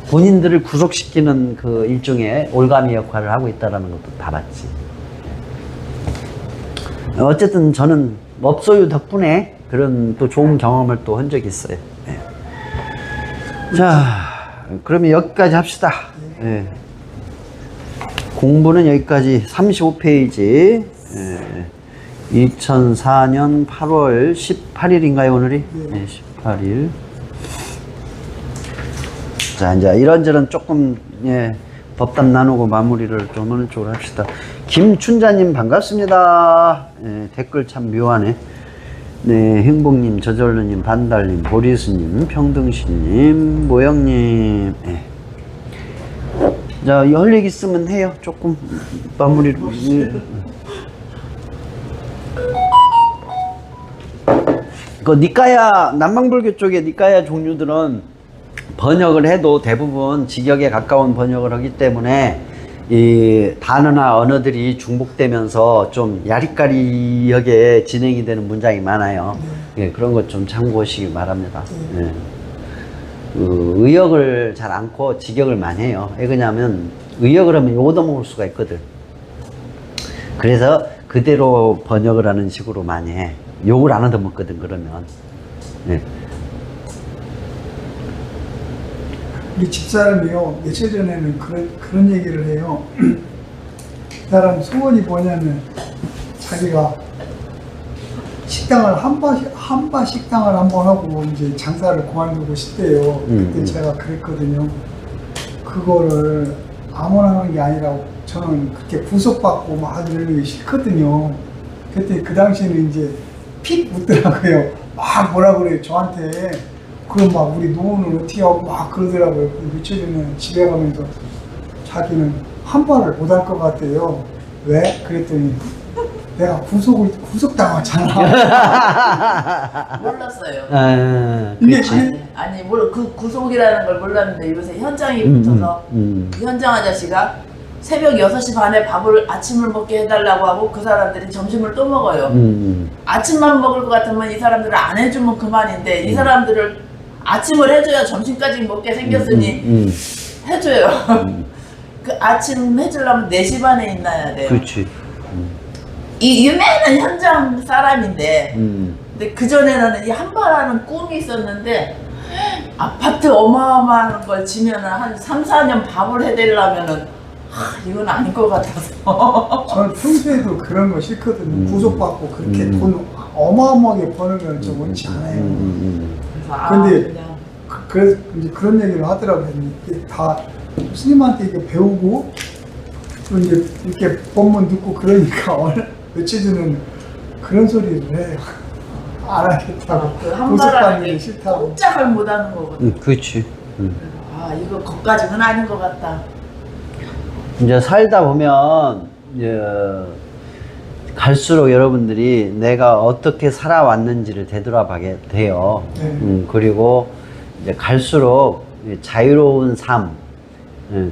본인들을 구속시키는 그 일종의 올가미 역할을 하고 있다는 것도 다 봤지. 어쨌든 저는 업소유 덕분에 그런 또 좋은 경험을 또 한 적이 있어요. 자, 그러면 여기까지 합시다. 공부는 여기까지 35페이지. 2004년 8월 18일인가요, 오늘이? 네, 18일. 자, 이제 이런저런 조금, 법담 나누고 마무리를 좀 하는 쪽으로 합시다. 김춘자님 반갑습니다. 댓글 참 묘하네. 네, 행복님, 저절로님, 반달님, 보리수님, 평등신님, 모영님. 자, 할 얘기 있으면 해요. 조금 마무리를. 그 니까야, 남방불교 쪽의 니까야 종류들은 번역을 해도 대부분 직역에 가까운 번역을 하기 때문에 이 단어나 언어들이 중복되면서 좀 야리까리하게 진행이 되는 문장이 많아요. 그런 것 좀 참고하시기 바랍니다. 의역을 잘 않고 직역을 많이 해요. 왜 그러냐면 의역을 하면 얻어먹을 수가 있거든. 그래서 그대로 번역을 하는 식으로 많이 해. 욕을 안 얻어먹거든, 그러면. 우리 집사람이요, 며칠 전에는 그런 얘기를 해요. 그 사람 소원이 뭐냐면, 자기가 식당을, 한바 식당을 한번 하고, 이제 장사를 그만두고 싶대요. 그때 제가 그랬거든요. 그거를 아무나 하는 게 아니라, 저는 그렇게 구속받고 막 이러는 게 싫거든요. 그때 그 당시에는 이제 픽 묻더라고요. 막 뭐라 그래요, 저한테. 그럼 막 우리 노후는 어떻게 하고 막 그러더라고요. 며칠 전에 집에 가면서 자기는 한 발을 못 할 것 같대요. 왜? 그랬더니 내가 구속당하잖아. 몰랐어요. 이게 아니 그 구속이라는 걸 몰랐는데 요새 현장이 붙어서 그 현장 아저씨가 새벽 6시 반에 아침을 먹게 해달라고 하고 그 사람들이 점심을 또 먹어요. 아침만 먹을 것 같으면 이 사람들을 안 해주면 그만인데 이 사람들을 아침을 해줘야 점심까지 먹게 생겼으니 해줘요. 그 아침 해주려면 4시 반에 있나야 돼요. 그렇지. 이 유명한 현장 사람인데 근데 그전에는 이 한바라는 꿈이 있었는데 아파트 어마어마한 걸 지면은 한 3, 4년 밥을 해대려면은 이건 아닌 것 같아서. 저는 평소에도 그런 거 싫거든요. 구속받고 그렇게 음. 돈 어마어마하게 버는 건 좀 원치 않아요. 그래서 근데 그냥 그래서 이제 그런 얘기를 하더라고요. 이게 다 스님한테 이게 배우고 또 이제 이렇게 법문 듣고 그러니까 며칠 전에는 그런 소리를 해요. 안 하겠다고. 그한 구속받는 말하는 게 게 싫다고. 꼼짝을 못하는 거거든. 그렇지. 아 이거 거까지는 아닌 것 같다. 이제 살다 보면 이제 갈수록 여러분들이 내가 어떻게 살아왔는지를 되돌아보게 돼요. 네. 그리고 이제 갈수록 자유로운 삶,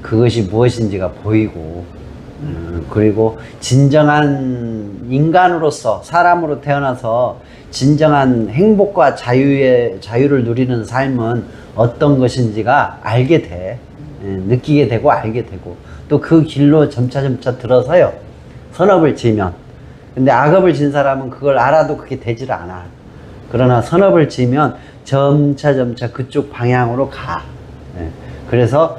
그것이 무엇인지가 보이고, 그리고 진정한 인간으로서 사람으로 태어나서 진정한 행복과 자유를 누리는 삶은 어떤 것인지가 알게 돼. 느끼게 되고 알게 되고 또 그 길로 점차 들어서요. 선업을 지면. 근데 악업을 진 사람은 그걸 알아도 그게 되질 않아. 그러나 선업을 지면 점차 그쪽 방향으로 가. 그래서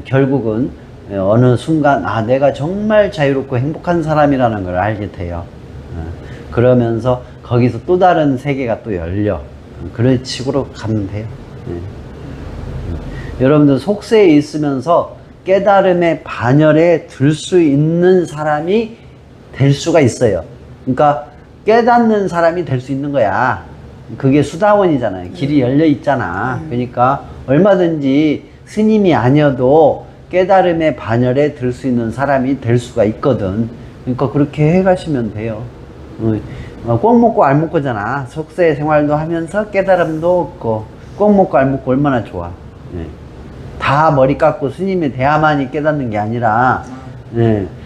결국은 어느 순간 내가 정말 자유롭고 행복한 사람이라는 걸 알게 돼요. 그러면서 거기서 또 다른 세계가 또 열려. 그런 식으로 가면 돼요. 여러분들 속세에 있으면서 깨달음의 반열에 들 수 있는 사람이 될 수가 있어요. 그러니까 깨닫는 사람이 될 수 있는 거야. 그게 수다원이잖아요. 길이 열려 있잖아. 그러니까 얼마든지 스님이 아니어도 깨달음의 반열에 들 수 있는 사람이 될 수가 있거든. 그러니까 그렇게 해 가시면 돼요. 꼭 먹고 알 먹고잖아. 속세 생활도 하면서 깨달음도 얻고 꼭 먹고 알 먹고 얼마나 좋아. 다 머리 깎고 스님이 돼야만이 깨닫는 게 아니라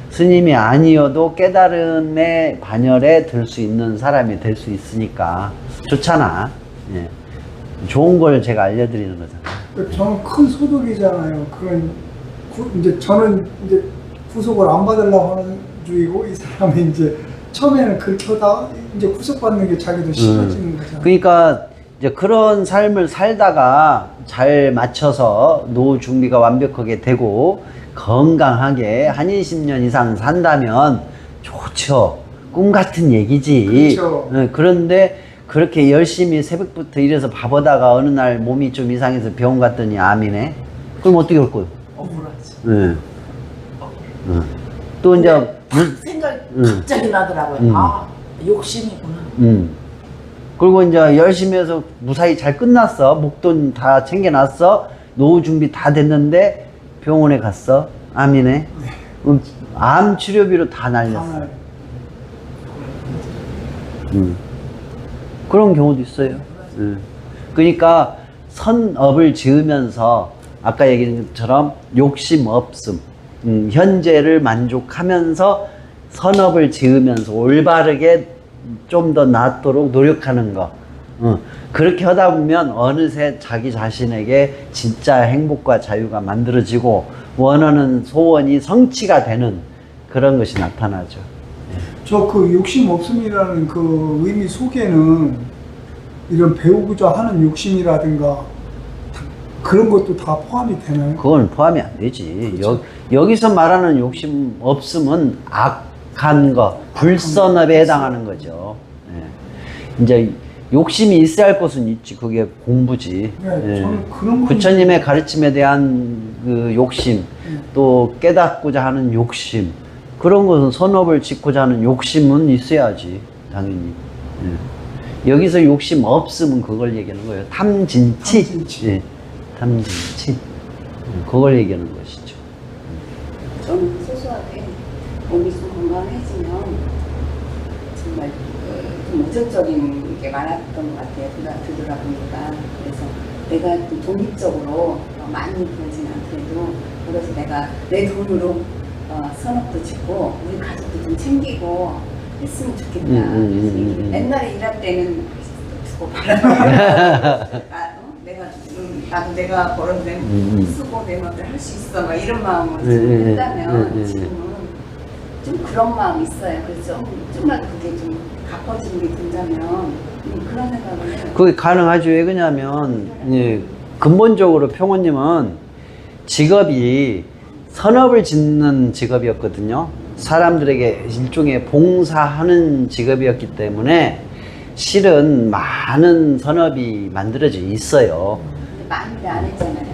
스님이 아니어도 깨달음의 반열에 들 수 있는 사람이 될 수 있으니까 좋잖아. 좋은 걸 제가 알려드리는 거잖아. 저는 큰 소득이잖아요. 그런 이제 저는 이제 구속을 안 받으려고 하는 주의고 이 사람이 이제 처음에는 그렇게 하다 이제 구속받는 게 자기도 싫어지는 거잖아요. 그러니까 이제 그런 삶을 살다가 잘 맞춰서 노후 준비가 완벽하게 되고 건강하게 한 20년 이상 산다면 좋죠. 꿈 같은 얘기지. 그렇죠. 그런데 그렇게 열심히 새벽부터 일해서 바보다가 어느 날 몸이 좀 이상해서 병원 갔더니 암이네. 그럼 어떻게 할 거예요? 억울하지. 또 이제 생각이 갑자기 나더라고요. 욕심이구나. 그리고 이제 열심히 해서 무사히 잘 끝났어. 목돈 다 챙겨놨어. 노후 준비 다 됐는데 병원에 갔어. 암이네. 암 치료비로 다 날렸어. 그런 경우도 있어요. 그러니까 선업을 지으면서 아까 얘기한 것처럼 욕심 없음. 현재를 만족하면서 선업을 지으면서 올바르게 좀 더 낫도록 노력하는 거. 그렇게 하다 보면 어느새 자기 자신에게 진짜 행복과 자유가 만들어지고 원하는 소원이 성취가 되는 그런 것이 나타나죠. 저 그 욕심 없음이라는 그 의미 속에는 이런 배우고자 하는 욕심이라든가 그런 것도 다 포함이 되나요? 그건 포함이 안 되지. 여기서 말하는 욕심 없음은 악한 거, 불선업에 해당하는 거죠. 이제 욕심이 있어야 할 것은 있지. 그게 공부지. 네, 저는 그런 건 부처님의 가르침에 대한 그 욕심, 또 깨닫고자 하는 욕심, 그런 것은 선업을 짓고자 하는 욕심은 있어야지, 당연히. 여기서 욕심 없으면 그걸 얘기하는 거예요. 탐진치. 탐진치. 탐진치. 그걸 얘기하는 것이죠. 저는 소소하게 몸이 좀 건강해지면 정말 좀 우선적인 게 많았던 것 같아요. 되돌아보니까. 그래서 내가 좀 독립적으로 많이 벌진 않더라도 그래서 내가 내 돈으로 선업도 짓고 우리 가족도 좀 챙기고 했으면 좋겠다. 그래서 옛날에 일할 때는 두고 봐라. 나도 내가 벌은 돈 쓰고 내 맘대로 할 수 있어. 막 이런 마음으로 지금 했다면 지금은 좀 그런 마음이 있어요. 그래서 좀만 그게 좀 가까워지는 게 된다면 그런 생각을 해요. 그게 가능하죠. 왜 그러냐면 근본적으로 평호님은 직업이 선업을 짓는 직업이었거든요. 사람들에게 일종의 봉사하는 직업이었기 때문에 실은 많은 선업이 만들어져 있어요. 많이들 안 했잖아요.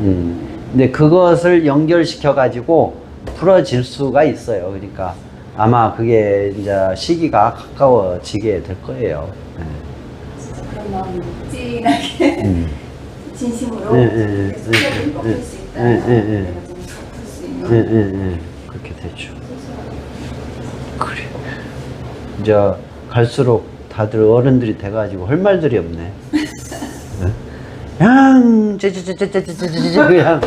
근데 그것을 연결시켜 가지고 풀어질 수가 있어요. 그러니까 아마 그게 이제 시기가 가까워지게 될 거예요. 네. 진짜 그런 마음이 묵진하게 진심으로 계속 뼈를 꺾을 수 있다. 내가 좀 갚을 수 있는. 그렇게 되죠. 그래. 이제 갈수록 다들 어른들이 돼가지고 할 말들이 없네. 그냥 그냥.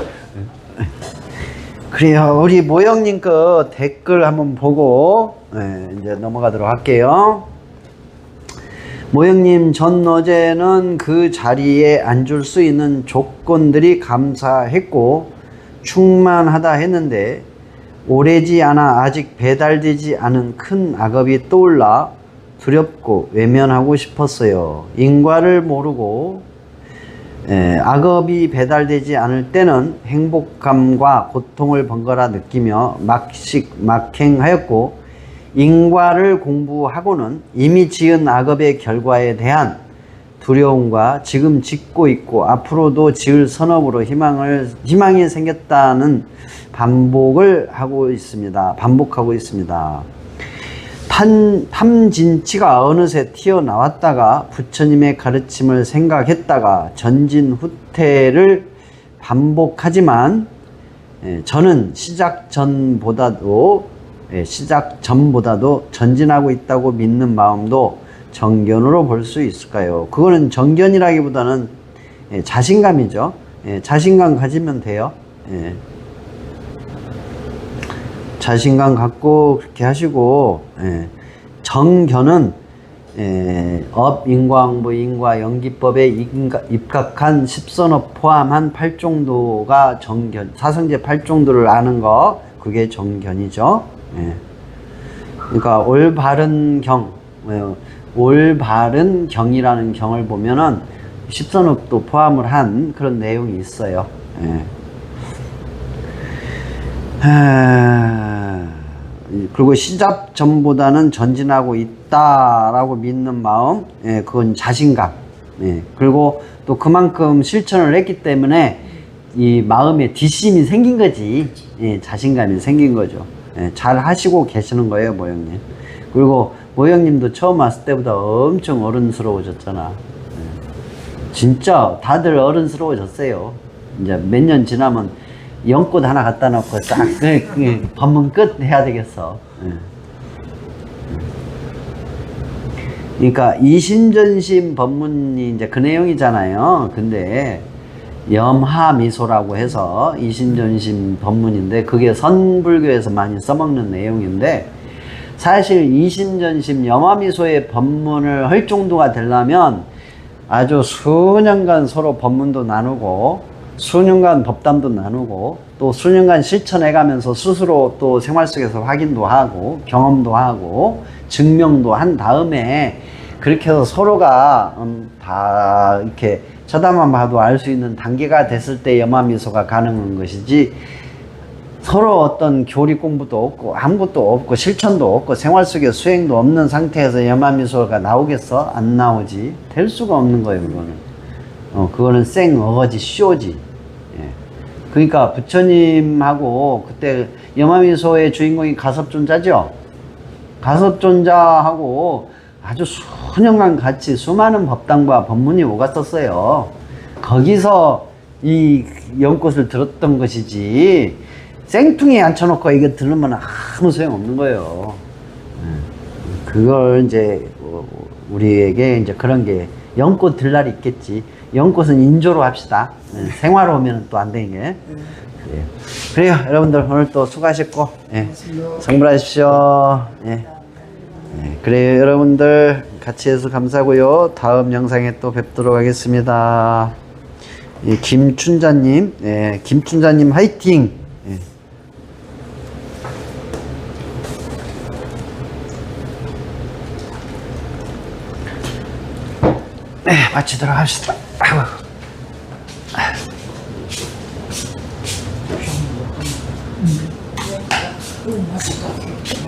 그래요. 우리 모영님 거 댓글 한번 보고 이제 넘어가도록 할게요. 모영님, 전 어제는 그 자리에 앉을 수 있는 조건들이 감사했고 충만하다 했는데 오래지 않아 아직 배달되지 않은 큰 악업이 떠올라 두렵고 외면하고 싶었어요. 인과를 모르고 악업이 배달되지 않을 때는 행복감과 고통을 번갈아 느끼며 막행하였고 인과를 공부하고는 이미 지은 악업의 결과에 대한 두려움과 지금 짓고 있고 앞으로도 지을 선업으로 희망이 생겼다는 반복하고 있습니다. 탐진치가 어느새 튀어나왔다가 부처님의 가르침을 생각했다가 전진 후퇴를 반복하지만 저는 시작 전보다도 전진하고 있다고 믿는 마음도 정견으로 볼 수 있을까요? 그거는 정견이라기보다는 자신감이죠. 자신감 가지면 돼요. 자신감 갖고 그렇게 하시고, 정견은 업인과응보 인과연기법에 입각한 십선업 포함한 8종도가 정견, 사성제 8종도를 아는 거, 그게 정견이죠. 그러니까 올바른 경이라는 경을 보면은 십선업도 포함을 한 그런 내용이 있어요. 그리고 시작 전보다는 전진하고 있다라고 믿는 마음, 그건 자신감. 그리고 또 그만큼 실천을 했기 때문에 이 마음에 뒷심이 생긴 거지. 자신감이 생긴 거죠. 잘 하시고 계시는 거예요, 모형님. 그리고 모형님도 처음 왔을 때보다 엄청 어른스러워졌잖아. 진짜 다들 어른스러워졌어요. 이제 몇 년 지나면 연꽃 하나 갖다 놓고 싹 법문 끝 해야 되겠어. 그러니까 이신전심 법문이 이제 그 내용이잖아요. 근데 염하미소라고 해서 이신전심 법문인데 그게 선불교에서 많이 써먹는 내용인데 사실 이신전심 염하미소의 법문을 할 정도가 되려면 아주 수년간 서로 법문도 나누고 수년간 법담도 나누고 또 수년간 실천해가면서 스스로 또 생활 속에서 확인도 하고 경험도 하고 증명도 한 다음에 그렇게 해서 서로가 다 이렇게 쳐다만 봐도 알 수 있는 단계가 됐을 때 염화미소가 가능한 것이지 서로 어떤 교리 공부도 없고 아무것도 없고 실천도 없고 생활 속에 수행도 없는 상태에서 염화미소가 나오겠어? 안 나오지. 될 수가 없는 거예요. 그거는 생 어거지 쇼지. 그러니까 부처님하고 그때 염화미소의 주인공이 가섭존자죠. 가섭존자하고 아주 수년간 같이 수많은 법당과 법문이 오갔었어요. 거기서 이 연꽃을 들었던 것이지 생뚱히 앉혀놓고 이거 들으면 아무 소용없는 거예요. 그걸 이제 우리에게 이제 그런 게 연꽃 들 날이 있겠지. 연꽃은 인조로 합시다. 생화로 오면 또 안 되는 게. 그래요. 여러분들 오늘 또 수고하셨고, 성불하십시오. 그래요. 여러분들 같이 해서 감사하고요. 다음 영상에 또 뵙도록 하겠습니다. 김춘자님, 김춘자님 화이팅! 마치도록 합시다. 아이고. 맛있다.